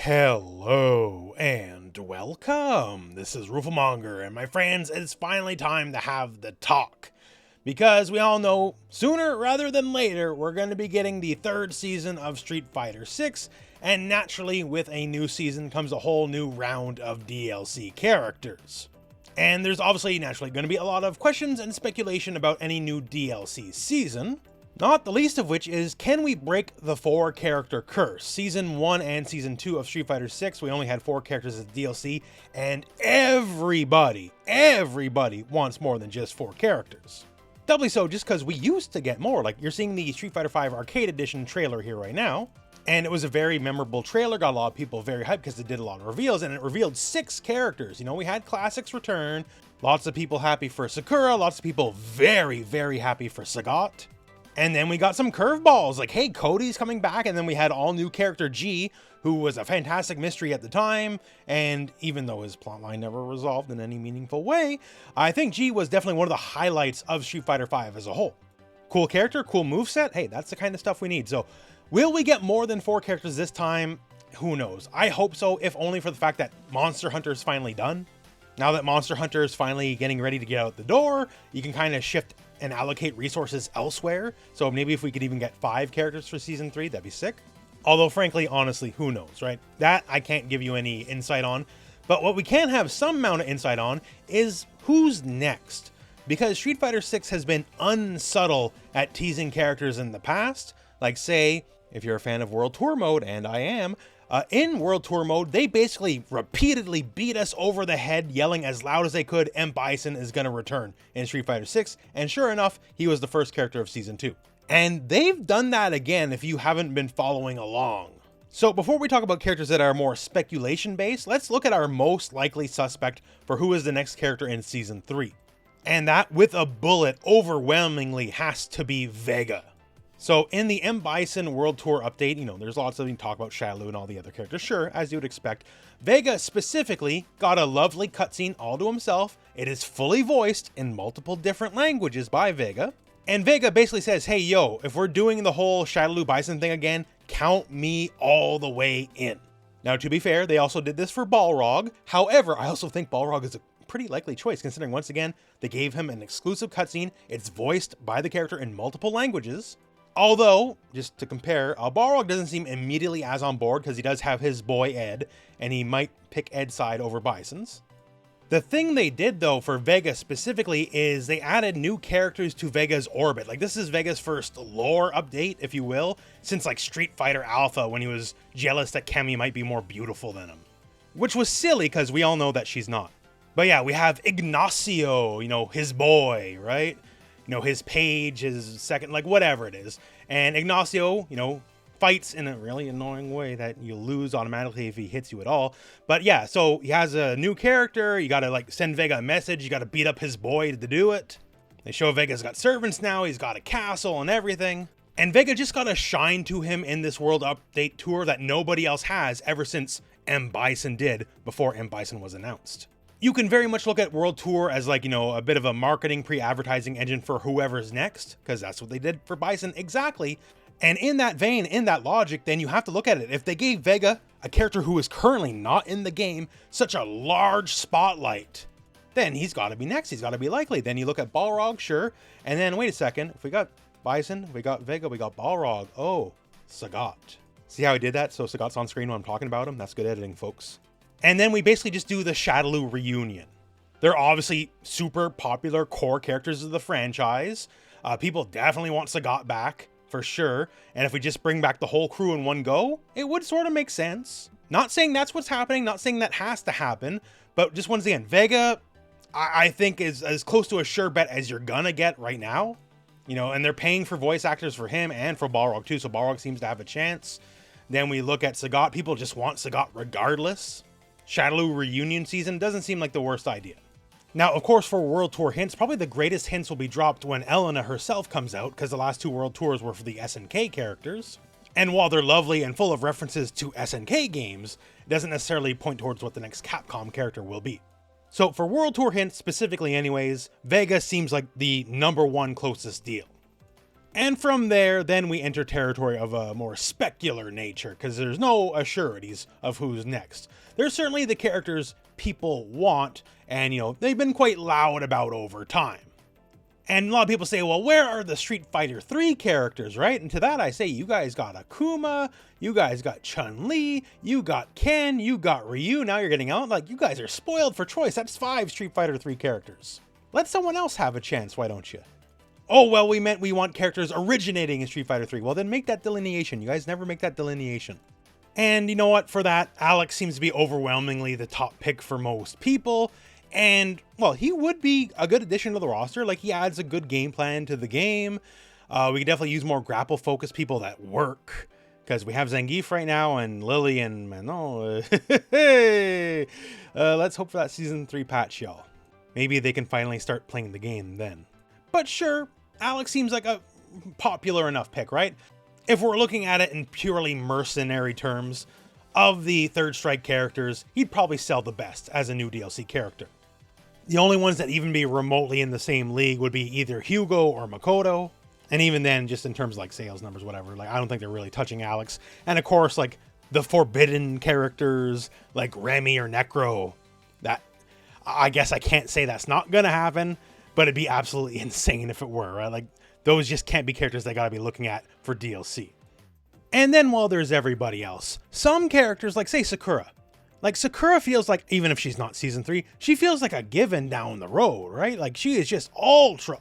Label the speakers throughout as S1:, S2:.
S1: Hello and welcome. This is Rooflemonger, and my friends, it's finally time to have the talk. Because we all know, sooner rather than later, we're going to be getting the third season of Street Fighter 6, and naturally, with a new season comes a whole new round of DLC characters. And there's obviously naturally going to be a lot of questions and speculation about any new DLC season. Not the least of which is, can we break the 4-character curse? Season 1 and Season 2 of Street Fighter 6, we only had 4 characters as DLC, and everybody wants more than just 4 characters. Doubly so just because we used to get more, like you're seeing the Street Fighter 5 Arcade Edition trailer here right now, and it was a very memorable trailer, got a lot of people very hyped because it did a lot of reveals, and it revealed 6 characters. You know, we had Classics return, lots of people happy for Sakura, lots of people very happy for Sagat. And then we got some curveballs, like, hey, Cody's coming back, and then we had all-new character G, who was a fantastic mystery at the time, and even though his plotline never resolved in any meaningful way, I think G was definitely one of the highlights of Street Fighter V as a whole. Cool character, cool moveset, hey, that's the kind of stuff we need. So, will we get more than 4 characters this time? Who knows? I hope so, if only for the fact that Monster Hunter is finally done. Now that Monster Hunter is finally getting ready to get out the door, you can kind of shift and allocate resources elsewhere. So maybe if we could even get 5 characters for Season 3, that'd be sick. Although frankly, honestly, who knows, right? That I can't give you any insight on. But what we can have some amount of insight on is who's next. Because Street Fighter 6 has been unsubtle at teasing characters in the past. Like say, if you're a fan of World Tour Mode, and I am, in World Tour Mode, they basically repeatedly beat us over the head, yelling as loud as they could, and Bison is going to return in Street Fighter 6, and sure enough, he was the first character of Season 2. And they've done that again if you haven't been following along. So before we talk about characters that are more speculation-based, let's look at our most likely suspect for who is the next character in Season 3. And that, with a bullet, overwhelmingly has to be Vega. So in the M. Bison World Tour update, you know, there's lots of talk about Shadaloo and all the other characters. Sure, as you would expect. Vega specifically got a lovely cutscene all to himself. It is fully voiced in multiple different languages by Vega. And Vega basically says, hey, yo, if we're doing the whole Shadaloo Bison thing again, count me all the way in. Now, to be fair, they also did this for Balrog. However, I also think Balrog is a pretty likely choice, considering once again, they gave him an exclusive cutscene. It's voiced by the character in multiple languages. Although, just to compare, Balrog doesn't seem immediately as on board because he does have his boy Ed, and he might pick Ed's side over Bison's. The thing they did though for Vega specifically is they added new characters to Vega's orbit. Like this is Vega's first lore update, if you will, since like Street Fighter Alpha when he was jealous that Kemi might be more beautiful than him. Which was silly because we all know that she's not. But yeah, we have Ignacio, you know, his boy, right? You know, his page, his second, like whatever it is. And Ignacio, you know, fights in a really annoying way that you lose automatically if he hits you at all. But yeah, so he has a new character. You gotta like send Vega a message. You gotta beat up his boy to do it. They show Vega's got servants now. He's got a castle and everything. And Vega just got a shine to him in this World Update tour that nobody else has ever since M. Bison did before M. Bison was announced. You can very much look at World Tour as like, you know, a bit of a marketing pre-advertising engine for whoever's next, because that's what they did for Bison exactly. And in that vein, in that logic, then you have to look at it. If they gave Vega, a character who is currently not in the game, such a large spotlight, then he's got to be next. He's got to be likely. Then you look at Balrog, sure. And then wait a second. If we got Bison, we got Vega, we got Balrog. Oh, Sagat. See how I did that? So Sagat's on screen when I'm talking about him. That's good editing, folks. And then we basically just do the Shadaloo reunion. They're obviously super popular core characters of the franchise. People definitely want Sagat back, for sure. And if we just bring back the whole crew in one go, it would sort of make sense. Not saying that's what's happening, not saying that has to happen, but just once again, Vega, I think is as close to a sure bet as you're gonna get right now. You know, and they're paying for voice actors for him and for Balrog too, so Balrog seems to have a chance. Then we look at Sagat, people just want Sagat regardless. Shadaloo reunion season doesn't seem like the worst idea. Now, of course, for World Tour hints, probably the greatest hints will be dropped when Elena herself comes out, because the last 2 World Tours were for the SNK characters. And while they're lovely and full of references to SNK games, it doesn't necessarily point towards what the next Capcom character will be. So for World Tour hints specifically anyways, Vega seems like the #1 closest deal. And from there, then we enter territory of a more specular nature, because there's no assurities of who's next. There's certainly the characters people want, and they've been quite loud about over time. And a lot of people say, well, where are the Street Fighter 3 characters, right? And to that I say, you guys got Akuma, you guys got Chun-Li, you got Ken, you got Ryu, now you're getting out. Like, you guys are spoiled for choice. That's 5 Street Fighter 3 characters. Let someone else have a chance, why don't you? Oh, well, we meant we want characters originating in Street Fighter 3. Well, then make that delineation. You guys never make that delineation. And you know what? For that, Alex seems to be overwhelmingly the top pick for most people. And, well, he would be a good addition to the roster. Like, he adds a good game plan to the game. We could definitely use more grapple-focused people that work. Because we have Zangief right now, and Lily, and Manon. Let's hope for that Season 3 patch, y'all. Maybe they can finally start playing the game then. But sure, Alex seems like a popular enough pick, right? If we're looking at it in purely mercenary terms, of the Third Strike characters, he'd probably sell the best as a new DLC character. The only ones that even be remotely in the same league would be either Hugo or Makoto. And even then, just in terms of like sales numbers, whatever, like I don't think they're really touching Alex. And of course, like the forbidden characters like Remy or Necro, that I guess I can't say that's not gonna happen, but it'd be absolutely insane if it were, right? Like, those just can't be characters they gotta be looking at for DLC. And then while there's everybody else, some characters, like say Sakura. Like Sakura feels like, even if she's not Season 3, she feels like a given down the road, right? Like she is just ultra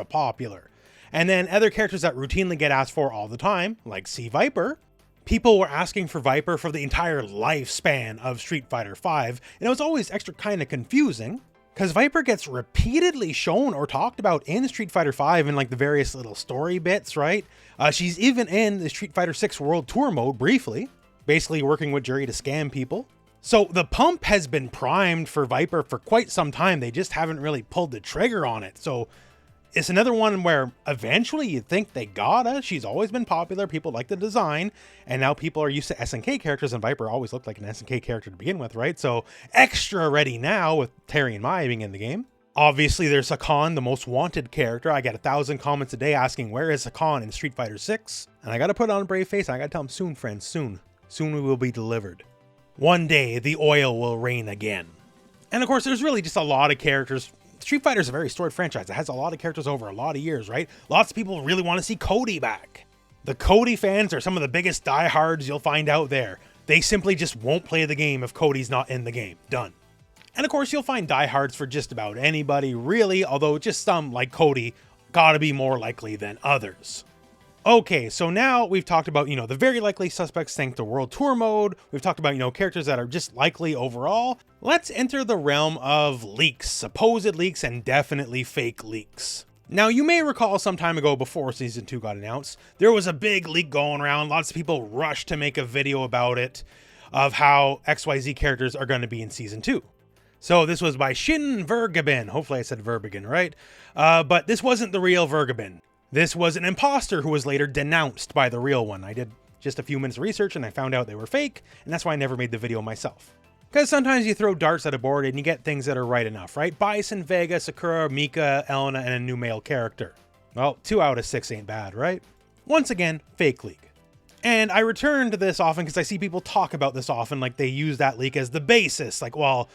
S1: popular. And then other characters that routinely get asked for all the time, like C. Viper. People were asking for Viper for the entire lifespan of Street Fighter V, and it was always extra kind of confusing. Because Viper gets repeatedly shown or talked about in Street Fighter V in like the various little story bits, right? She's even in the Street Fighter 6 World Tour mode briefly, basically working with Jury to scam people. So the pump has been primed for Viper for quite some time. They just haven't really pulled the trigger on it. So it's another one where eventually you'd think they gotta. She's always been popular. People like the design. And now people are used to SNK characters, and Viper always looked like an SNK character to begin with, right? So extra ready now with Terry and Mai being in the game. Obviously, there's Hakan, the most wanted character. I get 1,000 comments a day asking, where is Hakan in Street Fighter 6? And I gotta put on a brave face. I gotta tell them soon, friends, soon. Soon we will be delivered. One day, the oil will rain again. And of course, there's really just a lot of characters. Street Fighter is a very storied franchise. It has a lot of characters over a lot of years, right? Lots of people really want to see Cody back. The Cody fans are some of the biggest diehards you'll find out there. They simply just won't play the game if Cody's not in the game. Done. And of course, you'll find diehards for just about anybody, really, although just some, like Cody, gotta be more likely than others. Okay, so now we've talked about, the very likely suspects thanks to World Tour mode. We've talked about, characters that are just likely overall. Let's enter the realm of leaks, supposed leaks, and definitely fake leaks. Now, you may recall some time ago before Season 2 got announced, there was a big leak going around. Lots of people rushed to make a video about it, of how XYZ characters are going to be in Season 2. So this was by Shin Vergabin. Hopefully I said Verbigan, right? But this wasn't the real Vergabin. This was an imposter who was later denounced by the real one. I did just a few minutes of research and I found out they were fake, and that's why I never made the video myself. Because sometimes you throw darts at a board and you get things that are right enough, right? Bison, Vega, Sakura, Mika, Elena, and a new male character. Well, 2 out of 6 ain't bad, right? Once again, fake leak. And I return to this often because I see people talk about this often, like they use that leak as the basis. Like, well,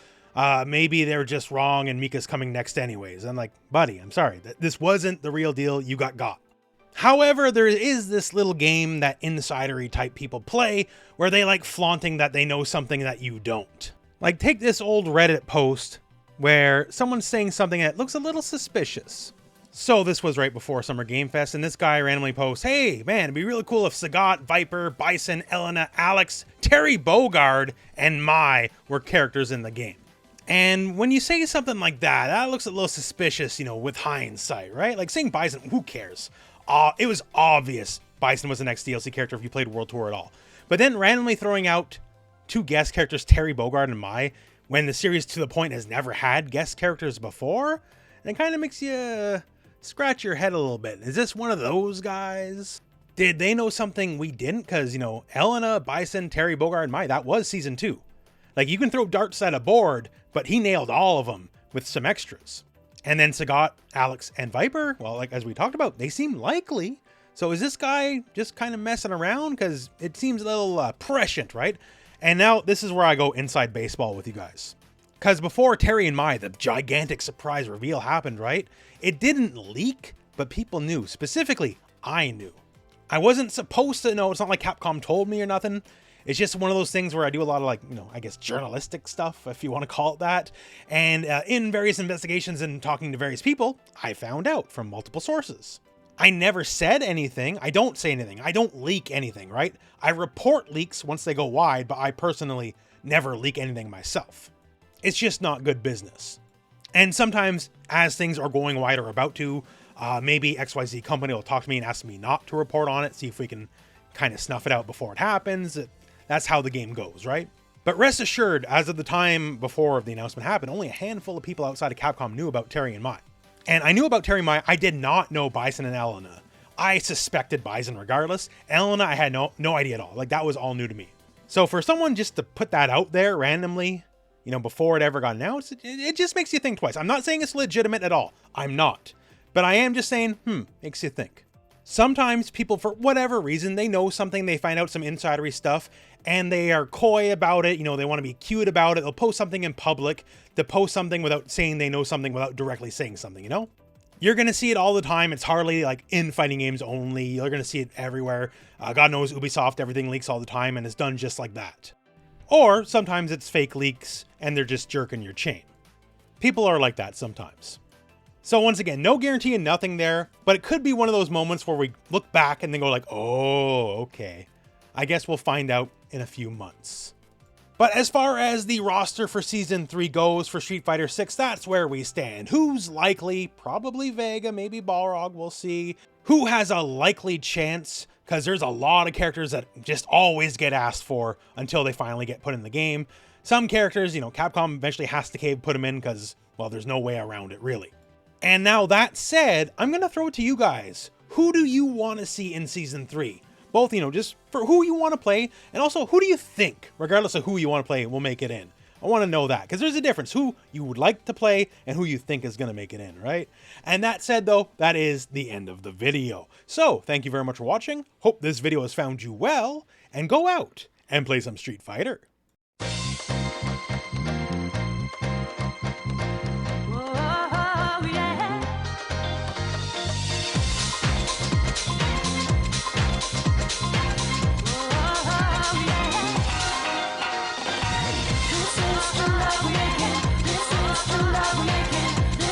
S1: maybe they're just wrong and Mika's coming next anyways. I'm like, buddy, I'm sorry. This wasn't the real deal. You got. However, there is this little game that insidery type people play where they like flaunting that they know something that you don't. Like, take this old Reddit post where someone's saying something that looks a little suspicious. So this was right before Summer Game Fest, and this guy randomly posts, hey, man, it'd be really cool if Sagat, Viper, Bison, Elena, Alex, Terry Bogard, and Mai were characters in the game. And when you say something like that, that looks a little suspicious, with hindsight, right? Like saying Bison, who cares? It was obvious Bison was the next DLC character if you played World Tour at all. But then randomly throwing out 2 guest characters, Terry Bogard and Mai, when the series to the point has never had guest characters before, it kind of makes you scratch your head a little bit. Is this one of those guys? Did they know something we didn't? Because, Elena, Bison, Terry Bogard, and Mai, that was Season 2. Like, you can throw darts at a board, but he nailed all of them with some extras. And then Sagat, Alex, and Viper, well, like as we talked about, they seem likely. So is this guy just kind of messing around? Because it seems a little prescient, right? And now this is where I go inside baseball with you guys. Because before Terry and Mai, the gigantic surprise reveal happened, right? It didn't leak, but people knew. Specifically, I knew. I wasn't supposed to know. It's not like Capcom told me or nothing. It's just one of those things where I do a lot of, like, I guess journalistic stuff, if you want to call it that. And in various investigations and talking to various people, I found out from multiple sources. I never said anything. I don't say anything. I don't leak anything, right? I report leaks once they go wide, but I personally never leak anything myself. It's just not good business. And sometimes as things are going wide or about to, maybe XYZ company will talk to me and ask me not to report on it, see if we can kind of snuff it out before it happens. That's how the game goes, right? But rest assured, as of the time before the announcement happened, only a handful of people outside of Capcom knew about Terry and Mai. And I knew about Terry and Mai. I did not know Bison and Elena. I suspected Bison regardless. Elena, I had no idea at all. Like, that was all new to me. So for someone just to put that out there randomly, before it ever got announced, it just makes you think twice. I'm not saying it's legitimate at all. I'm not. But I am just saying, makes you think. Sometimes people, for whatever reason, they know something, they find out some insidery stuff, and they are coy about it. They want to be cute about it. They'll post something in public to post something without saying they know something, without directly saying something, You're going to see it all the time. It's hardly like in fighting games only. You're going to see it everywhere. God knows Ubisoft, everything leaks all the time, and it's done just like that. Or sometimes it's fake leaks, and they're just jerking your chain. People are like that sometimes. So once again, no guarantee and nothing there, but it could be one of those moments where we look back and then go like, oh, okay. I guess we'll find out in a few months. But as far as the roster for Season 3 goes for Street Fighter 6, that's where we stand. Who's likely? Probably Vega, maybe Balrog, we'll see. Who has a likely chance? Because there's a lot of characters that just always get asked for until they finally get put in the game. Some characters, Capcom eventually has to put them in because, well, there's no way around it, really. And now that said, I'm going to throw it to you guys. Who do you want to see in Season 3? Both, just for who you want to play, and also who do you think, regardless of who you want to play, will make it in? I want to know that, because there's a difference. Who you would like to play and who you think is going to make it in, right? And that said, though, that is the end of the video. So, thank you very much for watching. Hope this video has found you well, and go out and play some Street Fighter.